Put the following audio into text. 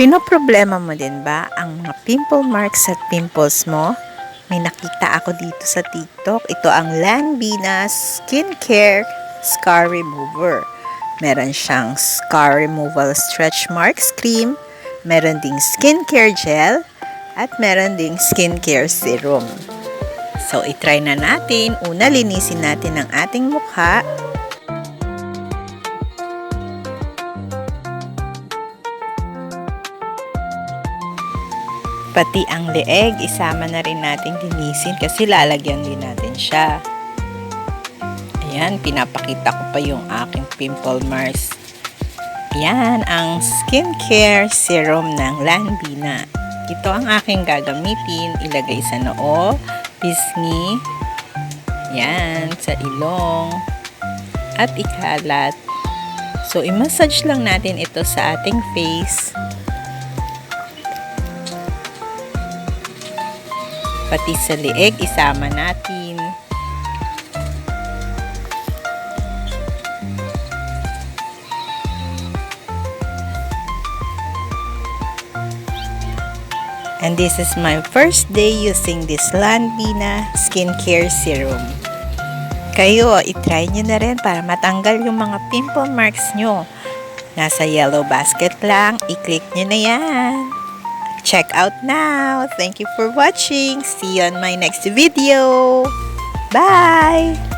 Pinoproblema mo din ba ang mga pimple marks at pimples mo? May nakita ako dito sa TikTok. Ito ang Lanbina Skincare Scar Remover. Meron siyang Scar Removal Stretch Marks Cream, meron ding skincare gel, at meron ding skincare serum. So, itry na natin. Una, linisin natin ang ating mukha. Pati ang leeg, isama na rin natin linisin kasi lalagyan din natin siya. Ayan, pinapakita ko pa yung aking pimple marks. Ayan, ang skincare serum ng Lanbina. Ito ang aking gagamitin. Ilagay sa noo, pisngi, ayan, sa ilong, at ikalat. So, i-massage lang natin ito sa ating face. Pati sa leeg, isama natin. And this is my first day using this Lanbina Skincare Serum. Kayo, itry nyo na rin para matanggal yung mga pimple marks nyo. Nasa yellow basket lang, i-click nyo na yan. Check out now. Thank you for watching. See you on my next video. Bye!